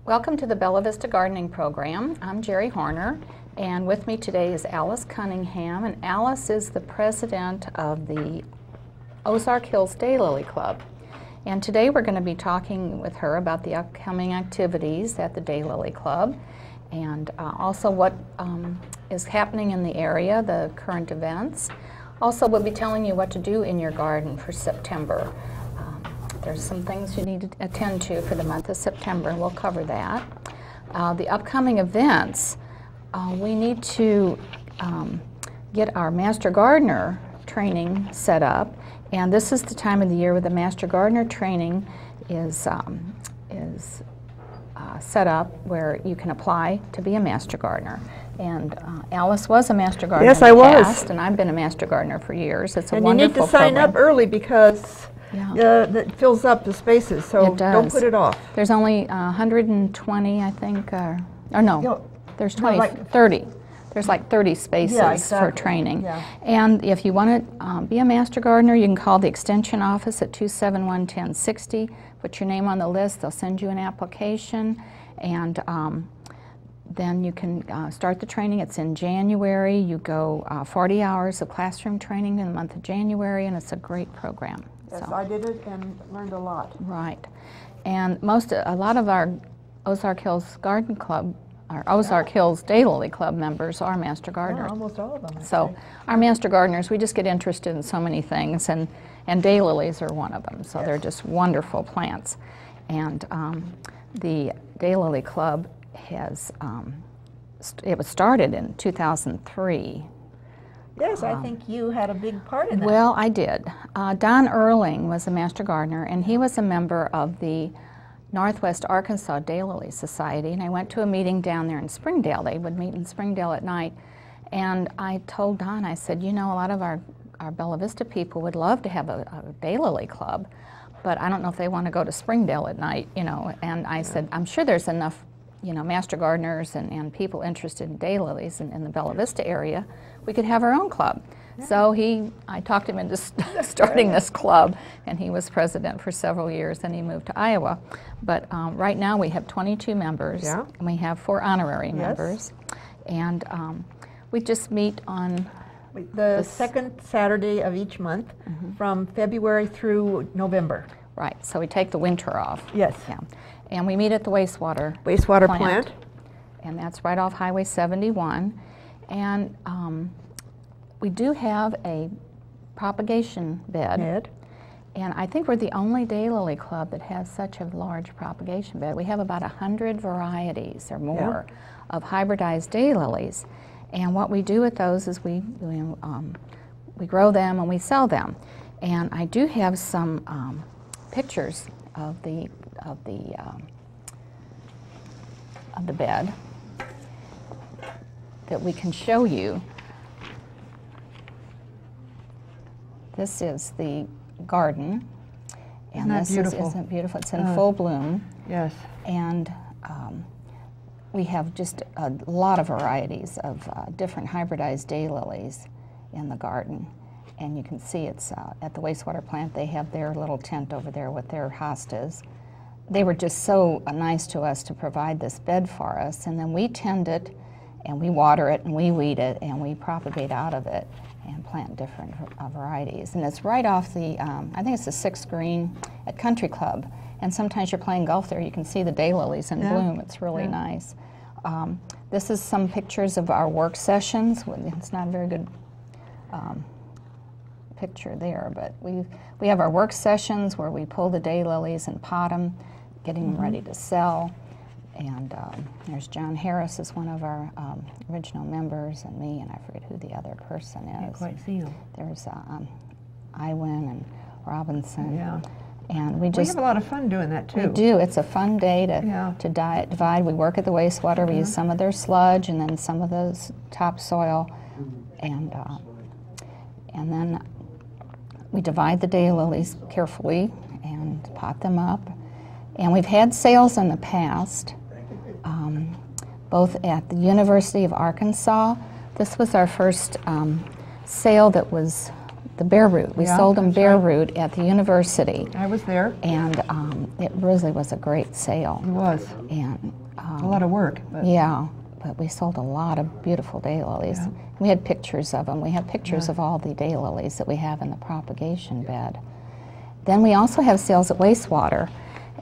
Welcome to the Bella Vista Gardening Program. I'm Geri Hoerner, and with me today is Alice Cunningham, and Alice is the president of the Ozark Hills Daylily Club. And today we're going to be talking with her about the upcoming activities at the Daylily Club, and also what is happening in the area, the current events. Also, we'll be telling you what to do in your garden for September. There's some things you need to attend to for the month of September, and we'll cover that. The upcoming events, we need to get our Master Gardener training set up, and this is the time of the year where the Master Gardener training is set up where you can apply to be a Master Gardener. And Alice was a Master Gardener yes, in the I was. past, and I've been a Master Gardener for years. It's a and wonderful you need to sign program. up early because Yeah. that fills up the spaces, so It does. don't put it off. There's only 120, I think, or no, there's 20, no, like 30. There's like 30 spaces Yeah, for exactly. training. Yeah. And if you want to be a Master Gardener, you can call the Extension office at 271-1060. Put your name on the list. They'll send you an application, and then you can start the training. It's in January. You go 40 hours of classroom training in the month of January, and it's a great program. Yes, So. I did it and learned a lot. Right, and a lot of our Ozark Hills Garden Club, our Ozark Hills Daylily Club members are Master Gardeners. Yeah, almost all of them. So our Master Gardeners, we just get interested in so many things, and daylilies are one of them. So they're just wonderful plants, and the Daylily Club has it was started in 2003. Yes, I think you had a big part in that. Well, I did. Don Erling was a Master Gardener, and he was a member of the Northwest Arkansas Daylily Society, and I went to a meeting down there in Springdale. They would meet in Springdale at night, and I told Don, I said, you know, a lot of our Bella Vista people would love to have a Daylily club, but I don't know if they want to go to Springdale at night, you know, and I said, I'm sure there's enough, you know, Master Gardeners and people interested in daylilies in the Bella Vista area. We could have our own club. Yeah. So I talked him into starting this club, and he was president for several years, and he moved to Iowa. But right now we have 22 members, and we have 4 honorary members. And we just meet on the second Saturday of each month from February through November. Right, so we take the winter off. Yes. Yeah. And we meet at the Wastewater plant. And that's right off Highway 71. And we do have a propagation bed. And I think we're the only daylily club that has such a large propagation bed. We have about 100 varieties or more of hybridized daylilies. And what we do with those is we grow them and we sell them. And I do have some pictures of the bed that we can show you. This is the garden, and isn't isn't beautiful? It's in full bloom. Yes. And we have just a lot of varieties of different hybridized daylilies in the garden. And you can see it's at the wastewater plant. They have their little tent over there with their hostas. They were just so nice to us to provide this bed for us, and then we tend it, and we water it, and we weed it, and we propagate out of it and plant different varieties. And it's right off the, I think it's the 6th green at Country Club, and sometimes you're playing golf there, you can see the daylilies in bloom. It's really nice. This is some pictures of our work sessions. It's not a very good picture there, but we have our work sessions where we pull the daylilies and pot them, getting them ready to sell. And there's John Harris is one of our original members, and me, and I forget who the other person is. Can't quite see you. There's Iwin and Robinson. Yeah. And We have a lot of fun doing that too. We do. It's a fun day to divide. We work at the wastewater. We use some of their sludge and then some of those topsoil, and then we divide the daylilies carefully and pot them up. And we've had sales in the past, both at the University of Arkansas. This was our first sale that was the bare root. We Yeah, sold them that's bare right. root at the university. I was there. And it really was a great sale. It was. And A lot of work. But yeah, but we sold a lot of beautiful daylilies. Yeah. We had pictures of them. We have pictures of all the daylilies that we have in the propagation bed. Then we also have sales at Wastewater.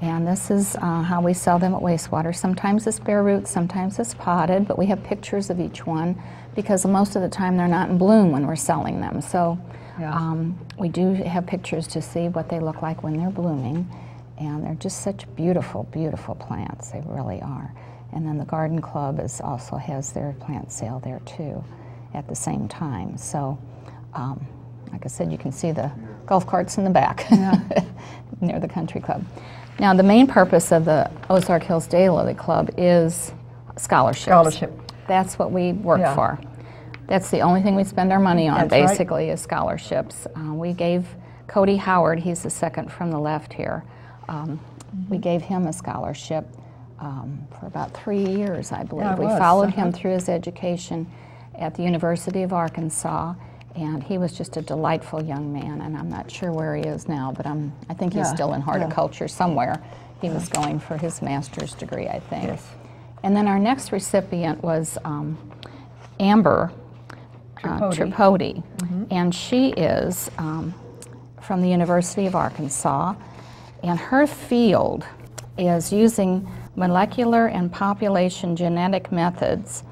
And this is how we sell them at Wastewater. Sometimes it's bare root, sometimes it's potted, but we have pictures of each one because most of the time they're not in bloom when we're selling them. So we do have pictures to see what they look like when they're blooming. And they're just such beautiful, beautiful plants. They really are. And then the garden club also has their plant sale there too at the same time. So like I said, you can see the golf carts in the back near the country club. Now, the main purpose of the Ozark Hills Daylily Club is scholarships. scholarship. That's what we work for. That's the only thing we spend our money on, That's right. basically, is scholarships. We gave Cody Howard, he's the second from the left here, we gave him a scholarship for about 3 years, I believe. Yeah, it We was. followed him through his education at the University of Arkansas, and he was just a delightful young man, and I'm not sure where he is now, but I think he's still in horticulture somewhere. He was going for his master's degree, I think. Yes. And then our next recipient was Amber Tripodi, and she is from the University of Arkansas, and her field is using molecular and population genetic methods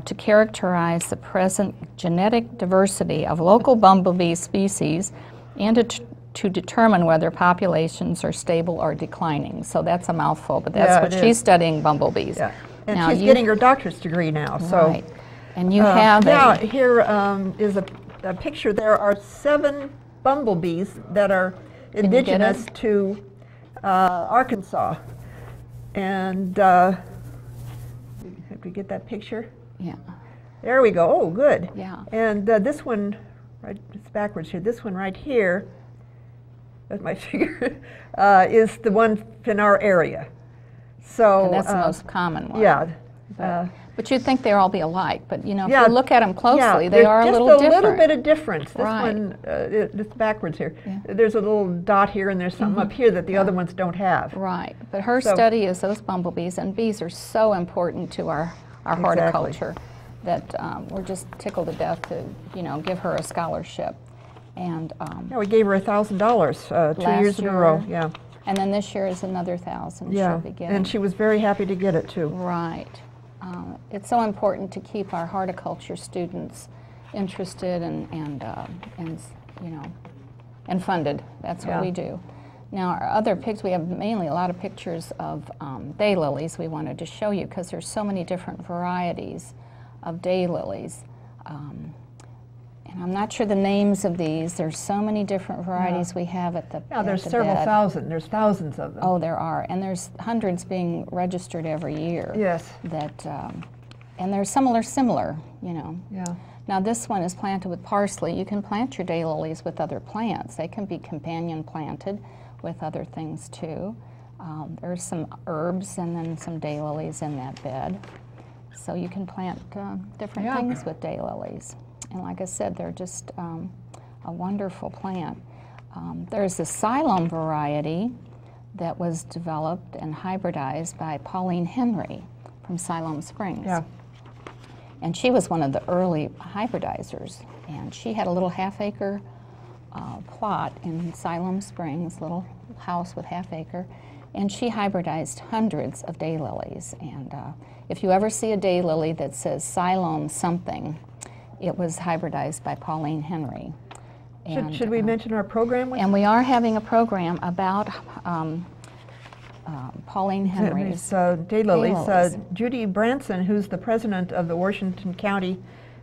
to characterize the present genetic diversity of local bumblebee species and to determine whether populations are stable or declining. So that's a mouthful, but that's what she's studying, bumblebees. Yeah. And now she's getting her doctorate degree now. So right. And you have here is a picture. There are 7 bumblebees that are indigenous to Arkansas. And have we get that picture? Yeah. There we go. Oh, good. Yeah. And this one, right, it's backwards here. This one right here, that's my figure, is the one in our area. So And that's the most common one. Yeah. But you'd think they'd all be alike, but you know, if you look at them closely, they there's are a little just a different. little bit of difference. This Right. one, it's backwards here. Yeah. There's a little dot here, and there's something up here that the other ones don't have. Right, but her So- study is those bumblebees, and bees are so important to our horticulture that we're just tickled to death to, you know, give her a scholarship. And Yeah, we gave her $1,000 2 years in a row. Yeah. And then this year is another 1,000 she'll be getting. And she was very happy to get it too. Right. It's so important to keep our horticulture students interested and you know, and funded. That's what we do. Now, our other pics, we have mainly a lot of pictures of daylilies we wanted to show you because there's so many different varieties of daylilies. And I'm not sure the names of these. There's so many different varieties we have at the Yeah, there's at the several bed. thousand. There's thousands of them. Oh, there are, and there's hundreds being registered every year. Yes. That, and they're similar, you know. Yeah. Now this one is planted with parsley. You can plant your daylilies with other plants. They can be companion planted with other things too. There's some herbs and then some daylilies in that bed. So you can plant different things with daylilies. And like I said, they're just a wonderful plant. There's a Xylem variety that was developed and hybridized by Pauline Henry from Siloam Springs. Yeah. And she was one of the early hybridizers. And she had a little half-acre plot in Siloam Springs, little house with half-acre. And she hybridized hundreds of daylilies. And if you ever see a daylily that says Siloam something, it was hybridized by Pauline Henry. And, Should we mention our program? And we are having a program about Pauline Henry's daylilies. Judy Branson, who's the president of the Washington County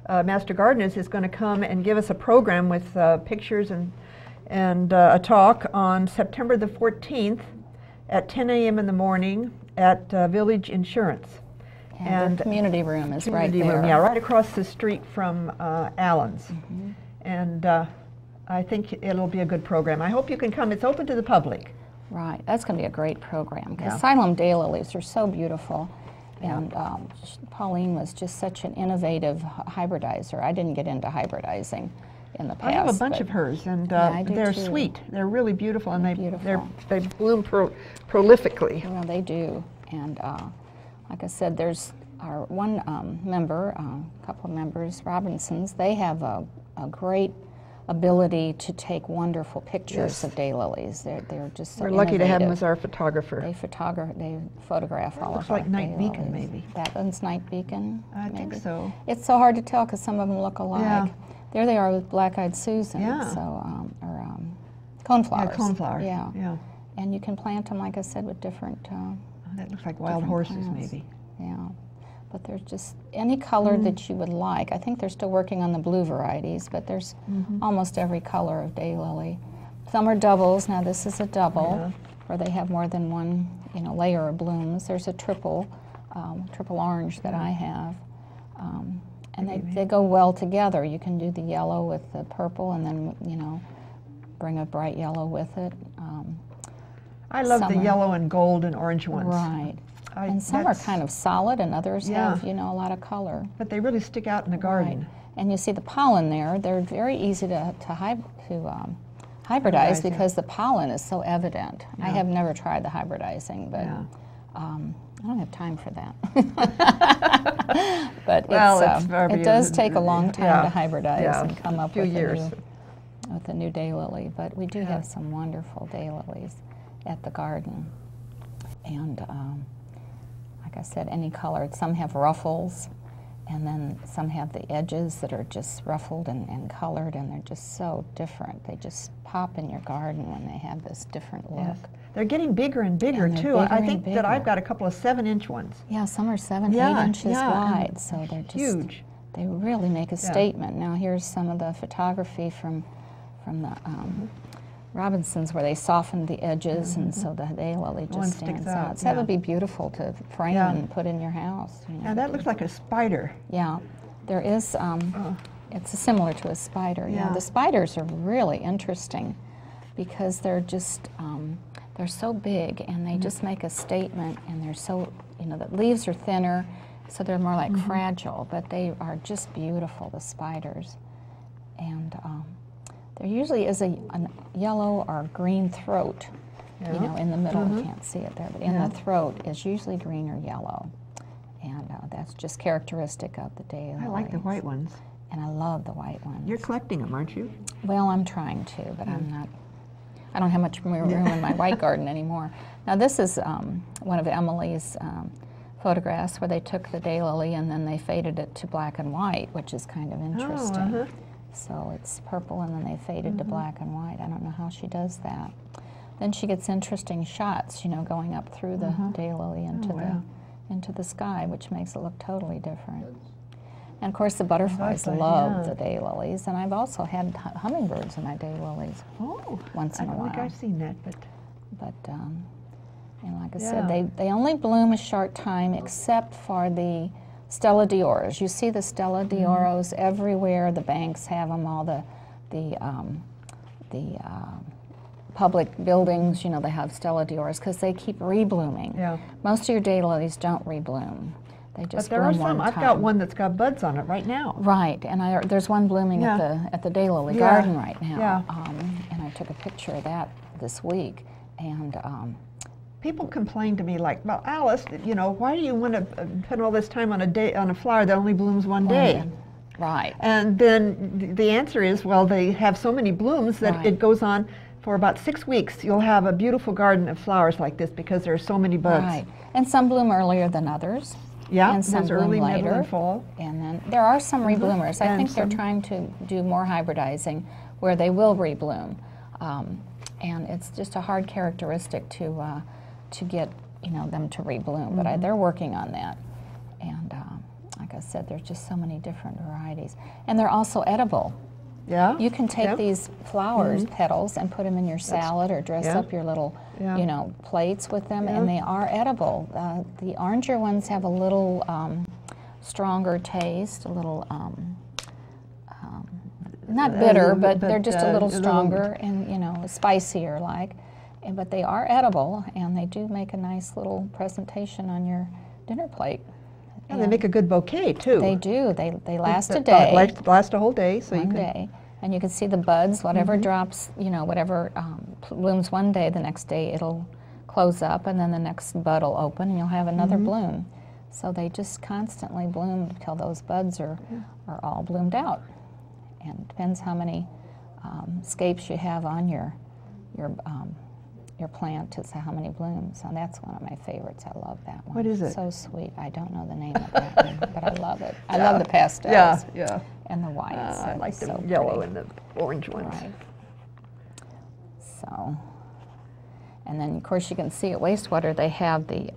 Master Gardeners, is going to come and give us a program with pictures and a talk on September the 14th at 10 a.m. in the morning at Village Insurance. And the community room is right there. Yeah, right across the street from Allen's. And I think it'll be a good program. I hope you can come. It's open to the public. Right, that's going to be a great program because Siloam daylilies are so beautiful. And Pauline was just such an innovative hybridizer. I didn't get into hybridizing. in the past. I have a bunch of hers, and they're sweet. They're really beautiful, and they bloom prolifically. Well, they do, and like I said, there's our one member, a couple of members, Robinsons. They have a great ability to take wonderful pictures of daylilies. They're just so We're lucky to have him innovative. as our photographer. They photograph all looks of our like Night daylilies. Beacon, maybe. That one's Night Beacon. I think so. It's so hard to tell because some of them look alike. Yeah. There they are with Black-Eyed Susan. Yeah. So, or coneflowers. Yeah, coneflower. Yeah. Yeah. And you can plant them, like I said, with different. That looks like wild horses, maybe. Yeah. But there's just any color that you would like. I think they're still working on the blue varieties, but there's almost every color of daylily. Some are doubles. Now this is a double, where they have more than one, layer of blooms. There's a triple orange that I have, and they go well together. You can do the yellow with the purple, and then bring a bright yellow with it. I love the yellow and gold and orange ones. Right. And some are kind of solid, and others have, a lot of color. But they really stick out in the garden. Right. And you see the pollen there. They're very easy to hybridize because the pollen is so evident. I have never tried the hybridizing, but I don't have time for that. But it does take a long time to hybridize and come up with a new daylily. But we do have some wonderful daylilies at the garden. And like I said, any color. Some have ruffles, and then some have the edges that are just ruffled and colored, and they're just so different. They just pop in your garden when they have this different look. Yes. They're getting bigger and bigger, too. I think that I've got a couple of 7-inch ones. Yeah, some are 7, 8 inches wide, so they're just huge. They really make a statement. Now here's some of the photography from the Robinsons, where they softened the edges, and so the daylily just stands out. So that would be beautiful to frame and put in your house. Now that looks like a spider. Yeah, there is. It's similar to a spider. Yeah, the spiders are really interesting because they're just they're so big, and they just make a statement, and they're so the leaves are thinner, so they're more like fragile, but they are just beautiful. The spiders, and there usually is a yellow or green throat, in the middle. You can't see it there, but in the throat is usually green or yellow, and that's just characteristic of the daylily. I like the white ones. And I love the white ones. You're collecting them, aren't you? Well, I'm trying to, but I'm not. I don't have much more room in my white garden anymore. Now this is one of Emily's photographs where they took the daylily and then they faded it to black and white, which is kind of interesting. So it's purple and then they faded to black and white. I don't know how she does that. Then she gets interesting shots, going up through the daylily into the sky, which makes it look totally different. And of course the butterflies love the daylilies, and I've also had hummingbirds in my daylilies. Once in a while. I don't think I've seen that, but like I said, they only bloom a short time, except for the Stella d'Oros. You see the Stella d'Oros everywhere. The banks have them. All the public buildings, they have Stella d'Oros because they keep reblooming. Yeah. Most of your daylilies don't rebloom. They just but there are bloom some. one I've time. got one that's got buds on it right now. Right, and there's one blooming at the Daylily Garden right now. Yeah. And I took a picture of that this week, and people complain to me like, "Well, Alice, why do you want to put all this time on a flower that only blooms one day?" Right. And then the answer is, well, they have so many blooms that it goes on for about 6 weeks. You'll have a beautiful garden of flowers like this because there are so many buds. Right, and some bloom earlier than others. Yeah, and some early, bloom later, middle, and fall. And then there are some rebloomers. I think they're trying to do more hybridizing where they will rebloom, and it's just a hard characteristic to get them to rebloom. But they're working on that, and like I said, there's just so many different varieties, and they're also edible. Yeah. You can take these flowers, petals, and put them in your salad or dress up your little, plates with them, and they are edible. The oranger ones have a little stronger taste, a little, not bitter, but they're just a little stronger and, spicier like. But they are edible, and they do make a nice little presentation on your dinner plate. And they make a good bouquet, too. They do. They last a day. Last a whole day. So One day. And you can see the buds, whatever drops, you know, whatever blooms one day, the next day it'll close up, and then the next bud will open, and you'll have another bloom. So they just constantly bloom until those buds are all bloomed out. And it depends how many scapes you have on your plant is how many blooms. And that's one of my favorites. I love that one. What is it? So sweet. I don't know the name of that one, but I love it. I love the pastels. Yeah. And the whites. I like the so yellow pretty. and the orange ones. Right. So, and then of course you can see at Wastewater they have the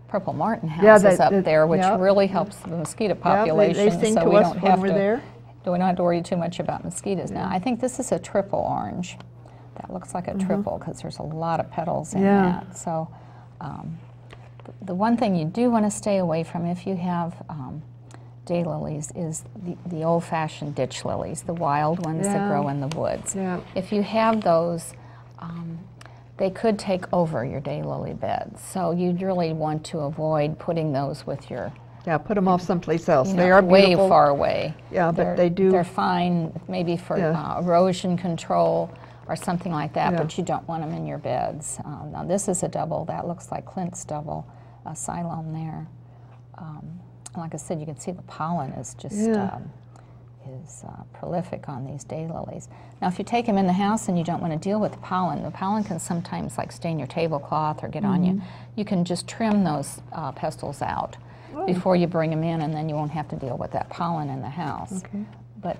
purple martin houses up there, which really helps the mosquito population. They sing so to we us don't when have we're to, there. We don't have to worry too much about mosquitoes now. I think this is a triple orange. That looks like a triple because there's a lot of petals in that. So the one thing you do want to stay away from if you have daylilies is the old-fashioned ditch lilies, the wild ones that grow in the woods. If you have those, they could take over your daylily beds. So you'd really want to avoid putting those with your... put them off someplace else. They are way beautiful. far away. But they do... They're fine maybe for erosion control or something like that, but you don't want them in your beds. Now this is a double. That looks like Clint's double, a Siloam there. Like I said, you can see the pollen is just prolific on these daylilies. Now if you take them in the house and you don't want to deal with the pollen can sometimes like stain your tablecloth or get on you. You can just trim those pestils out before you bring them in, and then you won't have to deal with that pollen in the house. But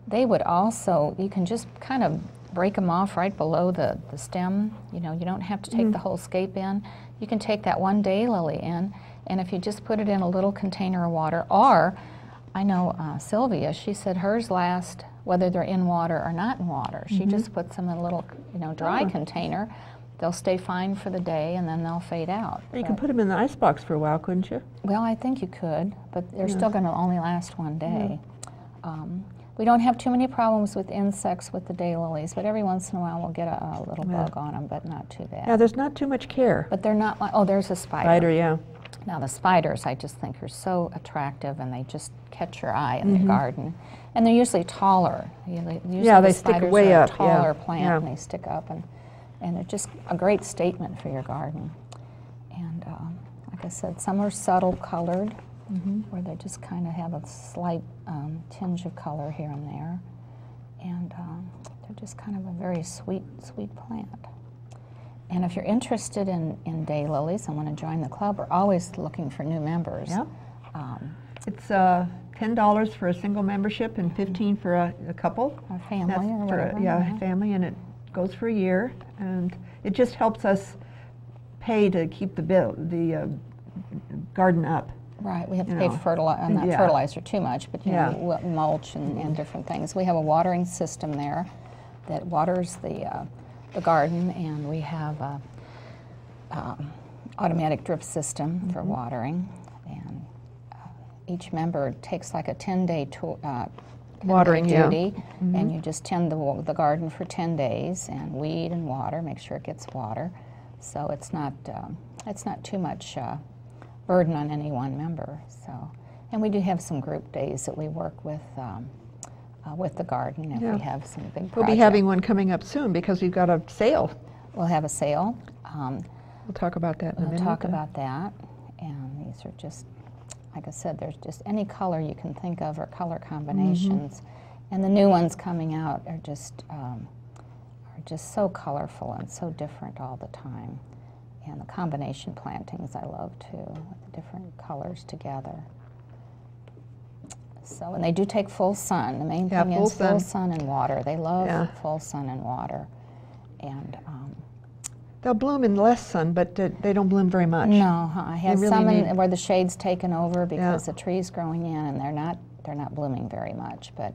they would also, you can just kind of break them off right below the stem. You know, you don't have to take the whole scape in. You can take that one daylily in, and if you just put it in a little container of water, or I know Sylvia, she said hers last whether they're in water or not in water. She just puts them in a little, dry container. They'll stay fine for the day, and then they'll fade out. You can put them in the icebox for a while, couldn't you? Well, I think you could, but they're still going to only last one day. We don't have too many problems with insects with the daylilies, but every once in a while we'll get a little bug on them, but not too bad. Yeah, there's not too much care. But they're not like, there's a spider. Spider, Now the spiders I just think are so attractive, and they just catch your eye in the garden. And they're usually taller. Usually they stick way up. Taller plant, and they stick up, and they're just a great statement for your garden. And like I said, some are subtle colored, where they just kind of have a slight tinge of color here and there. And they're just kind of a very sweet, sweet plant. And if you're interested in daylilies and want to join the club, we're always looking for new members. It's $10 for a single membership and $15 for a couple. A family or whatever. A family, and it goes for a year. And it just helps us pay to keep the garden up. Right, we have to pay for fertilizer too much, but mulch and different things. We have a watering system there that waters the garden, and we have a automatic drip system for watering. And each member takes like a 10-day watering duty, and you just tend the garden for 10 days and weed and water, make sure it gets water. So it's not too much burden on any one member. So, and we do have some group days that we work with the garden if we have some big projects. We'll be having one coming up soon because we've got a sale. We'll have a sale. We'll talk about that in a minute. We'll talk about that. And these are just, like I said, there's just any color you can think of or color combinations. And the new ones coming out are just so colorful and so different all the time. And the combination plantings I love too, with the different colors together. So, and they do take full sun. The main thing is full sun and water. They love full sun and water. And they'll bloom in less sun, but they don't bloom very much. No, I have some where the shade's taken over because the tree's growing in, and they're not blooming very much. But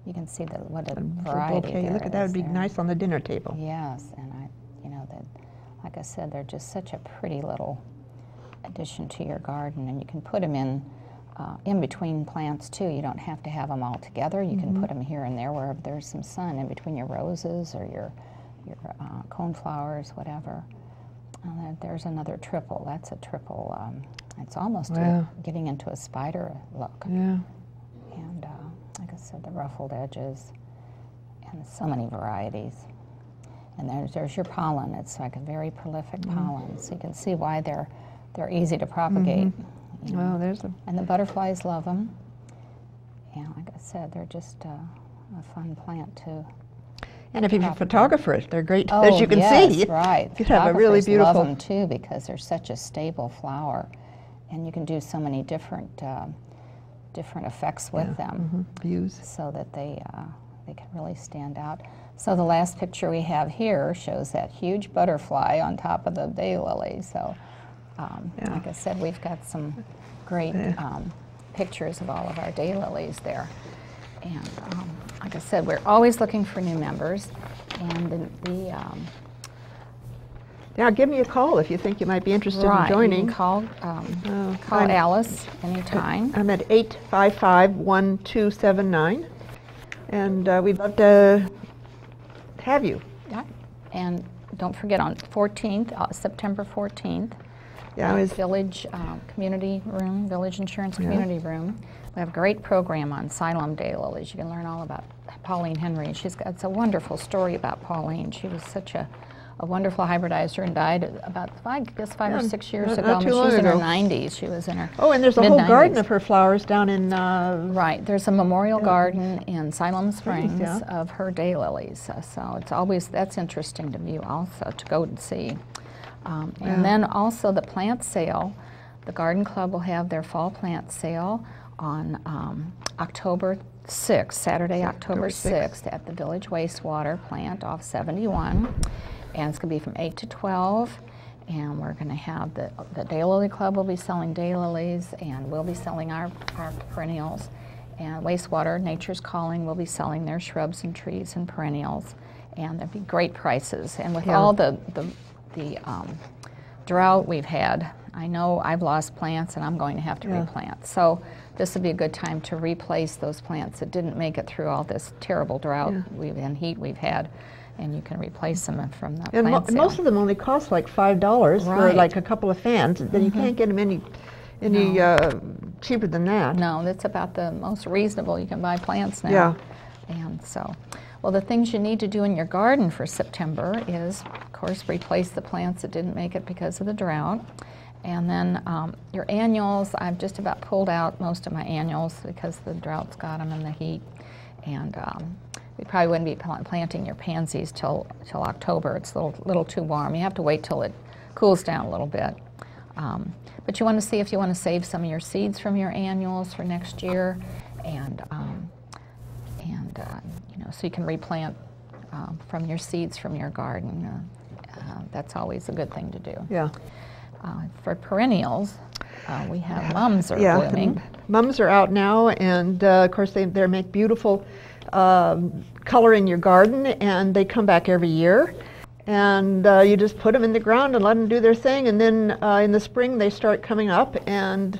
you can see what a variety there Look at that; would be nice on the dinner table. Yes, and like I said, they're just such a pretty little addition to your garden, and you can put them in between plants too. You don't have to have them all together. You can put them here and there wherever there's some sun, in between your roses or your coneflowers, whatever. There's another triple. That's a triple. It's almost getting into a spider look. Yeah. And said, the ruffled edges, and so many varieties. And there's your pollen. It's like a very prolific pollen, so you can see why they're easy to propagate. You know. Oh, there's a... And the butterflies love them. And like I said, they're just a fun plant too. And if you're a photographer, they're great, oh, as you can yes, see. Right. You have a really beautiful... love them too because they're such a stable flower, and you can do so many different effects with them. Views. So that they can really stand out. So the last picture we have here shows that huge butterfly on top of the daylily. So, like I said, we've got some great pictures of all of our daylilies there. And like I said, we're always looking for new members. And yeah, give me a call if you think you might be interested in joining. You can call Alice anytime. I'm at 855-1279, and we'd love to have you. Yeah, and don't forget on 14th, September 14th, Village Community Room, Village Insurance Community Room. We have a great program on Xylem daylilies. You can learn all about Pauline Henry. It's a wonderful story about Pauline. She was such a wonderful hybridizer and died about, I guess, 5 or 6 years ago. She was in her 90s. She was in her and there's a whole garden of her flowers down in... Right. There's a memorial garden in Siloam Springs of her daylilies. So it's always, that's interesting to view also, to go and see. And then also the plant sale. The Garden Club will have their fall plant sale on October 6th, Saturday, October 6th at the Village Wastewater plant off 71. And it's going to be from 8 to 12. And we're going to have the Daylily Club will be selling daylilies, and we'll be selling our perennials. And Wastewater, Nature's Calling, will be selling their shrubs and trees and perennials. And there'll be great prices. And with all the drought we've had, I know I've lost plants and I'm going to have to replant. So this would be a good time to replace those plants that didn't make it through all this terrible drought and heat we've had. And you can replace them from the plant sale. Most of them only cost like $5 for like a couple of fans. Then you can't get them any cheaper than that. No, that's about the most reasonable you can buy plants now. Yeah. And so, well, the things you need to do in your garden for September is, of course, replace the plants that didn't make it because of the drought. And then your annuals, I've just about pulled out most of my annuals because the drought's got them and the heat. And we probably wouldn't be planting your pansies till October. It's a little too warm. You have to wait till it cools down a little bit. But you want to see if you want to save some of your seeds from your annuals for next year, and you know, so you can replant from your seeds from your garden. That's always a good thing to do. Yeah. For perennials, we have mums are blooming. Mums are out now, and of course they make beautiful color in your garden, and they come back every year. And you just put them in the ground and let them do their thing, and then in the spring they start coming up, and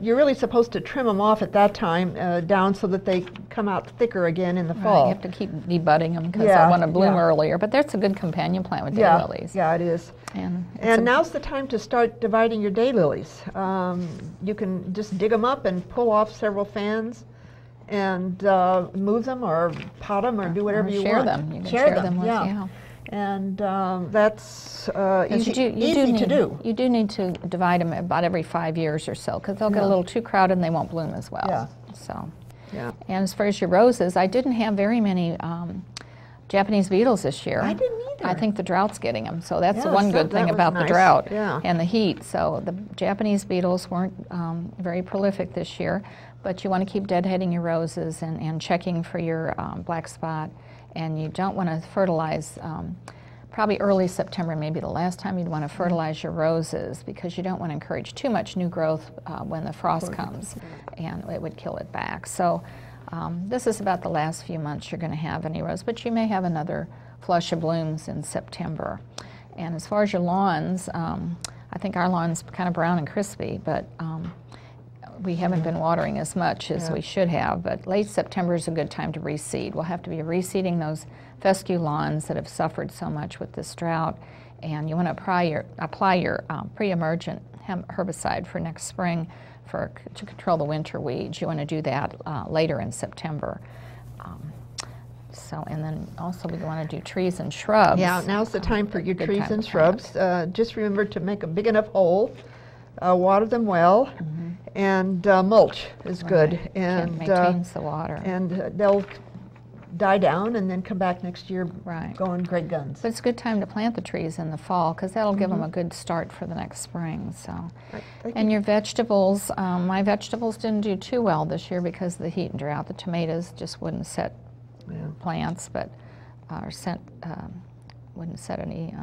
you're really supposed to trim them off at that time down so that they come out thicker again in the fall. You have to keep debudding them because they want to bloom earlier, but that's a good companion plant with daylilies. Yeah, it is. And now's the time to start dividing your daylilies. You can just dig them up and pull off several fans and move them or pot them or do whatever you want. You can share them with, And that's easy to do. You do need to divide them about every 5 years or so because they'll get a little too crowded and they won't bloom as well. Yeah. So, and as far as your roses, I didn't have very many Japanese beetles this year. I didn't either. I think the drought's getting them, so that's the one good thing about the drought and the heat. So the Japanese beetles weren't very prolific this year, but you want to keep deadheading your roses and checking for your black spot. And you don't want to fertilize, probably early September, maybe the last time you'd want to fertilize your roses because you don't want to encourage too much new growth when the frost comes, and it would kill it back. So this is about the last few months you're going to have any rose, but you may have another flush of blooms in September. And as far as your lawns, I think our lawn's kind of brown and crispy, but we haven't been watering as much as we should have, but late September is a good time to reseed. We'll have to be reseeding those fescue lawns that have suffered so much with this drought, and you want to apply your pre-emergent herbicide for next spring to control the winter weeds. You want to do that later in September. And then also we want to do trees and shrubs. Yeah, now's the time for your trees and shrubs. Just remember to make a big enough hole, water them well, and mulch is good. And maintains the water. And they'll die down and then come back next year going great guns. But it's a good time to plant the trees in the fall because that'll give them a good start for the next spring. So, and your vegetables, my vegetables didn't do too well this year because of the heat and drought. The tomatoes just wouldn't set plants, but wouldn't set any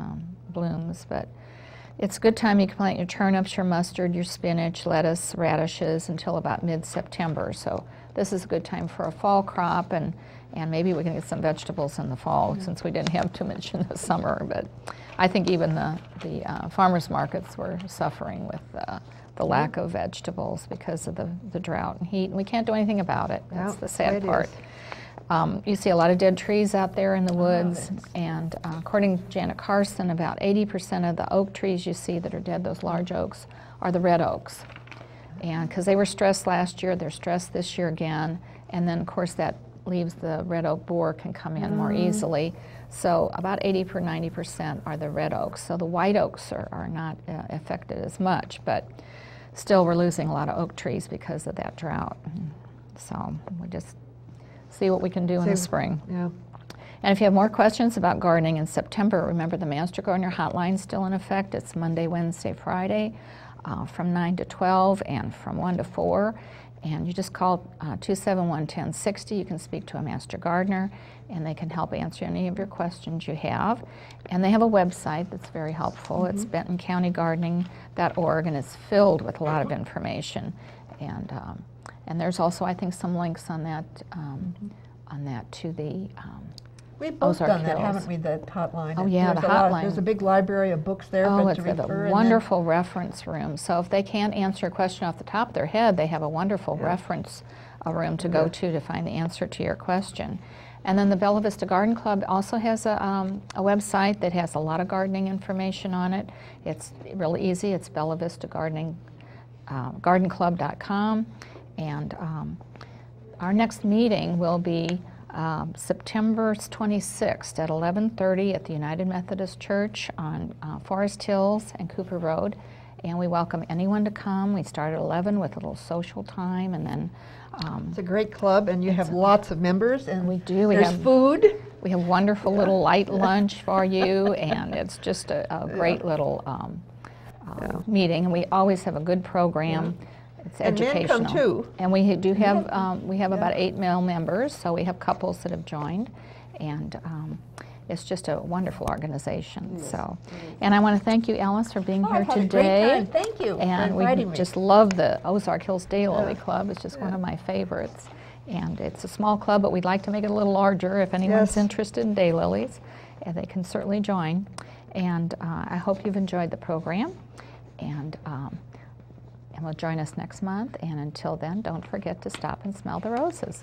blooms. But it's a good time you can plant your turnips, your mustard, your spinach, lettuce, radishes until about mid-September. So this is a good time for a fall crop, and maybe we can get some vegetables in the fall since we didn't have too much in the summer. But I think even the farmers markets were suffering with the lack of vegetables because of the drought and heat, and we can't do anything about it. That's the sad part. You see a lot of dead trees out there in the woods, and according to Janet Carson, about 80% of the oak trees you see that are dead, those large oaks, are the red oaks. And because they were stressed last year, they're stressed this year again, and then of course that leaves the red oak borer can come in more easily. So about 80 or 90% are the red oaks. So the white oaks are not affected as much, but still we're losing a lot of oak trees because of that drought. So we just see what we can do in the spring. Yeah. And if you have more questions about gardening in September, remember the Master Gardener hotline is still in effect. It's Monday, Wednesday, Friday from 9 to 12 and from 1 to 4. And you just call 271-1060. You can speak to a Master Gardener, and they can help answer any of your questions you have. And they have a website that's very helpful. It's bentoncountygardening.org, and it's filled with a lot of information. And there's also, I think, some links on that to the We've both Ozark done that, Hills. haven't we, the hotline? Oh yeah, there's the hotline. There's a big library of books there. It's a wonderful reference room. So if they can't answer a question off the top of their head, they have a wonderful reference room to go to find the answer to your question. And then the Bella Vista Garden Club also has a website that has a lot of gardening information on it. It's really easy. It's Bella Vista gardenclub.com. And our next meeting will be September 26th at 11:30 at the United Methodist Church on Forest Hills and Cooper Road. And we welcome anyone to come. We start at 11 with a little social time, and then it's a great club, and you have lots of members, and we do. There's food. We have wonderful little light lunch for you, and it's just a great little meeting. And we always have a good program. It's educational. And men come too. And we do have about 8 male members, so we have couples that have joined, and it's just a wonderful organization. So, and I want to thank you, Alice, for being here today. Great time. Thank you and for inviting me. Just love the Ozark Hills Daylily Club. It's just one of my favorites, and it's a small club, but we'd like to make it a little larger. If anyone's interested in daylilies, they can certainly join. And I hope you've enjoyed the program, and will join us next month. And until then, don't forget to stop and smell the roses.